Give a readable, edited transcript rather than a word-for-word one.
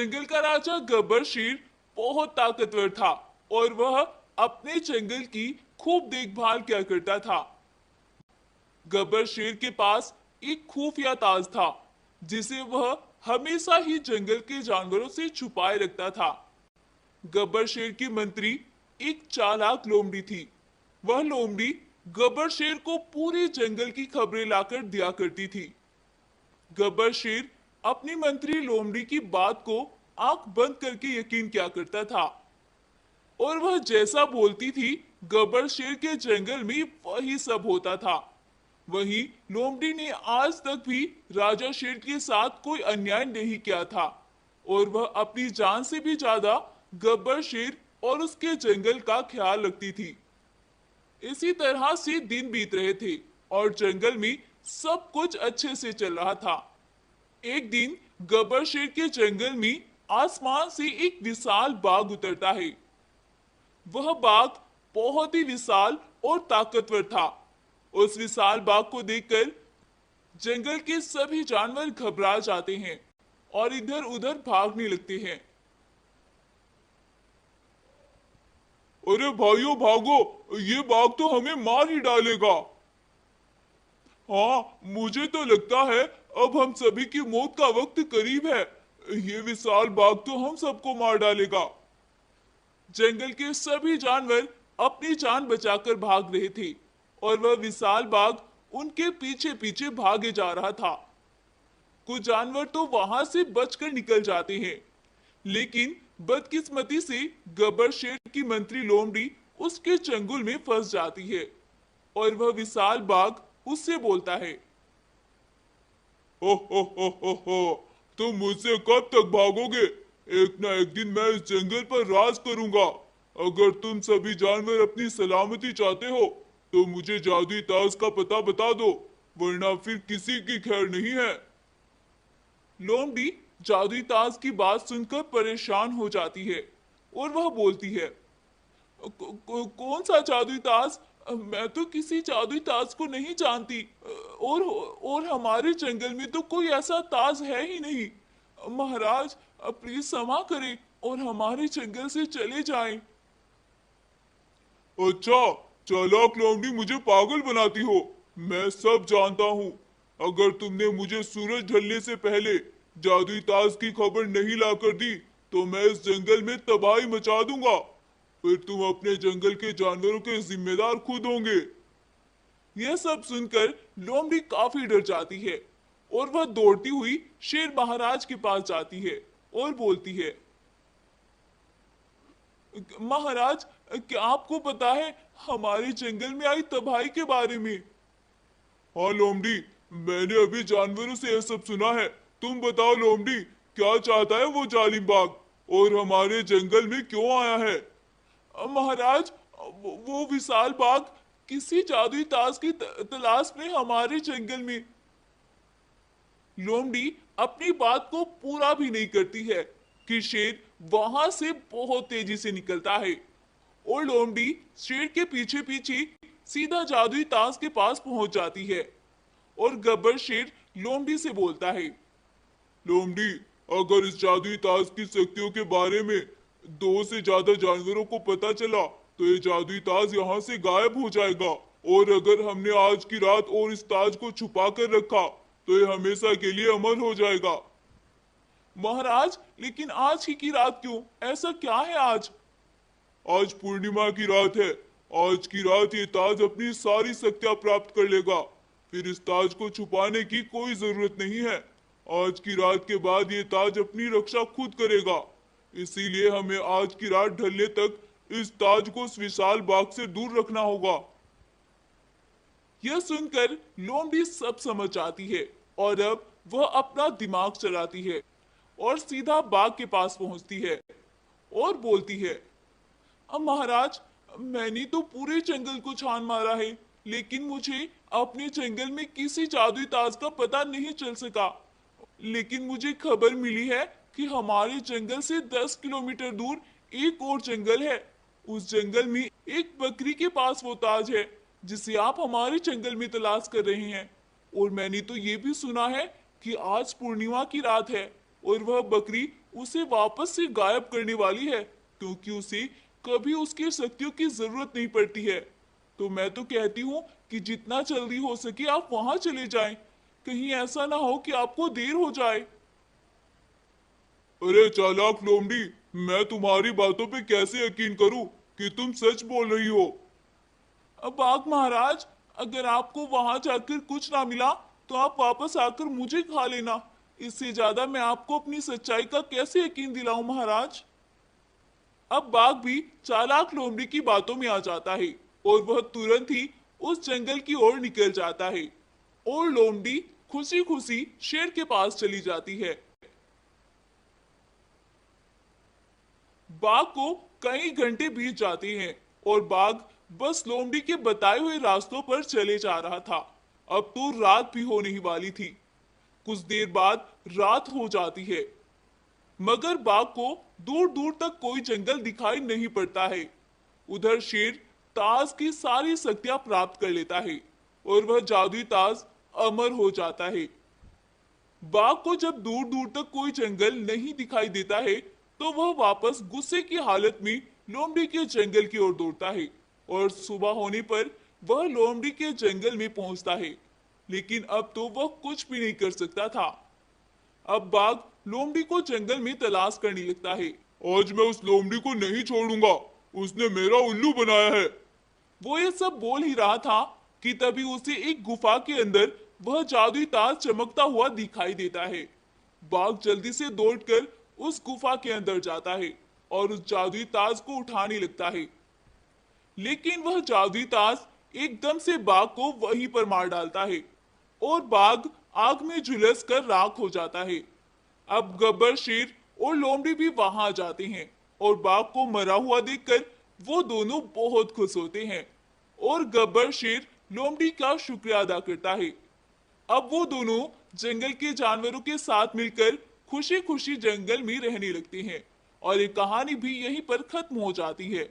जंगल का राजा गब्बर शेर बहुत ताकतवर था और वह अपने जंगल की खूब देखभाल किया करता था। गब्बर शेर के पास एक खुफिया ताज था जिसे वह हमेशा ही जंगल के जानवरों से छुपाए रखता था। गब्बर शेर की मंत्री एक चालाक लोमड़ी थी। वह लोमड़ी गब्बर शेर को पूरे जंगल की खबरें लाकर दिया करती थी। गब्बर शेर अपनी मंत्री लोमड़ी की बात को आंख बंद करके यकीन किया करता था और वह जैसा बोलती थी गब्बर शेर के जंगल में वही सब होता था। वहीं लोमड़ी ने आज तक भी राजा शेर के साथ कोई अन्याय नहीं किया था और वह अपनी जान से भी ज्यादा गब्बर शेर और उसके जंगल का ख्याल रखती थी। इसी तरह से दिन बीत रहे थे और जंगल में सब कुछ अच्छे से चल रहा था। एक दिन गब्बर शेर के जंगल में आसमान से एक विशाल बाघ उतरता है। वह बाघ बहुत ही विशाल और ताकतवर था। उस विशाल बाघ को देखकर जंगल के सभी जानवर घबरा जाते हैं और इधर उधर भागने लगते हैं। अरे भाइयों भागो, ये बाघ तो हमें मार ही डालेगा। हाँ, मुझे तो लगता है अब हम सभी की मौत का वक्त करीब है। ये विशाल बाघ तो हम सबको मार डालेगा। जंगल के सभी जानवर अपनी जान बचाकर भाग रहे थे और वह विशाल बाघ उनके पीछे पीछे भागे जा रहा था। कुछ जानवर तो वहां से बचकर निकल जाते हैं, लेकिन बदकिस्मती से गब्बर शेर की मंत्री लोमड़ी उसके चंगुल में फंस जाती है और वह विशाल बाघ उससे बोलता है, हो, तुम मुझसे कब तक भागोगे? एक ना एक दिन मैं इस जंगल पर राज करूंगा। अगर तुम सभी जानवर अपनी सलामती चाहते हो तो मुझे जादुई ताज का पता बता दो, वरना फिर किसी की खैर नहीं है। लोमड़ी जादुई ताज की बात सुनकर परेशान हो जाती है और वह बोलती है, कौन सा जादुई ताज? मैं तो किसी जादुई ताज को नहीं जानती और हमारे जंगल में तो कोई ऐसा ताज है ही नहीं। महाराज, प्लीज क्षमा करें और हमारे जंगल से चले जाएं। अच्छा, चालाक लोमड़ी, मुझे पागल बनाती हो। मैं सब जानता हूँ। अगर तुमने मुझे सूरज ढलने से पहले जादुई ताज की खबर नहीं लाकर दी तो मैं इस जंगल में तबाही मचा दूंगा। फिर तुम अपने जंगल के जानवरों के जिम्मेदार खुद होंगे। यह सब सुनकर लोमड़ी काफी डर जाती है और वह दौड़ती हुई शेर महाराज के पास जाती है और बोलती है, महाराज, क्या आपको पता है हमारे जंगल में आई तबाही के बारे में? हाँ लोमड़ी, मैंने अभी जानवरों से यह सब सुना है। तुम बताओ लोमड़ी, क्या चाहता है वो जालिम बाघ और हमारे जंगल में क्यों आया है? महाराज, वो विशाल बाघ किसी जादुई ताज की तलाश में हमारे जंगल में। लोमड़ी अपनी बात को पूरा भी नहीं करती है कि शेर वहां से बहुत तेजी से निकलता है और लोमड़ी शेर के पीछे पीछे सीधा जादुई ताज के पास पहुंच जाती है और गब्बर शेर लोमड़ी से बोलता है, लोमड़ी, अगर इस जादुई ताज की शक्तियों के बारे में 2 से ज्यादा जानवरों को पता चला तो ये जादुई ताज यहाँ से गायब हो जाएगा और अगर हमने आज की रात और इस ताज को छुपा कर रखा तो ये हमेशा के लिए अमर हो जाएगा। महाराज, लेकिन आज ही की रात क्यों? ऐसा क्या है आज? आज पूर्णिमा की रात है। आज की रात ये ताज अपनी सारी शक्तियां प्राप्त कर लेगा। फिर इस ताज को छुपाने की कोई जरूरत नहीं है। आज की रात के बाद ये ताज अपनी रक्षा खुद करेगा। इसीलिए हमें आज की रात ढलने तक इस ताज को उस विशाल बाग से दूर रखना होगा। यह सुनकर लोमड़ी सब समझ आती है और अब वह अपना दिमाग चलाती है और सीधा बाघ के पास पहुंचती है और बोलती है, अब महाराज, मैंने तो पूरे जंगल को छान मारा है, लेकिन मुझे अपने जंगल में किसी जादुई ताज का पता नहीं चल सका। लेकिन मुझे खबर मिली है कि हमारे जंगल से 10 किलोमीटर दूर एक और जंगल है। उस जंगल में एक बकरी के पास वो ताज है जिसे आप हमारे जंगल में तलाश कर रहे हैं। और मैंने तो ये भी सुना है कि आज पूर्णिमा की रात है और वह बकरी उसे वापस से गायब करने वाली है, क्योंकि उसे कभी उसकी शक्तियों की जरूरत नहीं पड़ती है। तो मैं तो कहती हूँ कि जितना जल्दी हो सके आप वहां चले जाएं। कहीं ऐसा ना हो कि आपको देर हो जाए। अरे चालाक लोमड़ी, मैं तुम्हारी बातों पे कैसे यकीन करूं कि तुम सच बोल रही हो? अब बाघ महाराज, अगर आपको वहां जाकर कुछ ना मिला तो आप वापस आकर मुझे खा लेना। इससे ज्यादा मैं आपको अपनी सच्चाई का कैसे यकीन दिलाऊं महाराज? अब बाघ भी चालाक लोमड़ी की बातों में आ जाता है और वह तुरंत ही उस जंगल की ओर निकल जाता है और लोमड़ी खुशी खुशी शेर के पास चली जाती है। बाघ को कई घंटे बीत जाते हैं और बाघ बस लोमड़ी के बताए हुए रास्तों पर चले जा रहा था। अब तो रात भी होने ही वाली थी। कुछ देर बाद रात हो जाती है, मगर बाघ को दूर दूर तक कोई जंगल दिखाई नहीं पड़ता है। उधर शेर ताज की सारी शक्तियां प्राप्त कर लेता है और वह जादुई ताज अमर हो जाता है। बाघ को जब दूर दूर तक कोई जंगल नहीं दिखाई देता है तो वह वापस गुस्से की हालत में लोमड़ी के जंगल की ओर दौड़ता है और सुबह होने पर वह लोमड़ी के जंगल में पहुंचता है। लेकिन अब तो वह कुछ भी नहीं कर सकता था। अब बाघ लोमड़ी को जंगल में तलाश करने लगता है। आज मैं उस लोमड़ी को नहीं छोड़ूंगा, उसने मेरा उल्लू बनाया है। वो ये सब बोल ही रहा था कि तभी उसे एक गुफा के अंदर वह जादुई ताज चमकता हुआ दिखाई देता है। बाघ जल्दी से दौड़कर उस गुफा के अंदर जाता है और उस जादुई ताज को उठाने लगता है। लेकिन वह जादुई ताज एकदम से बाघ को वहीं पर मार डालता है और बाघ आग में झुलस कर राख हो जाता है। अब गब्बर शेर और लोमड़ी भी वहां आ जाते हैं और बाघ को मरा हुआ देखकर वो दोनों बहुत खुश होते हैं और गब्बर शेर लोमड़ी का शुक्रिया अदा करता है। अब वो दोनों जंगल के जानवरों के साथ मिलकर खुशी खुशी जंगल में रहने लगते हैं और ये कहानी भी यहीं पर खत्म हो जाती है।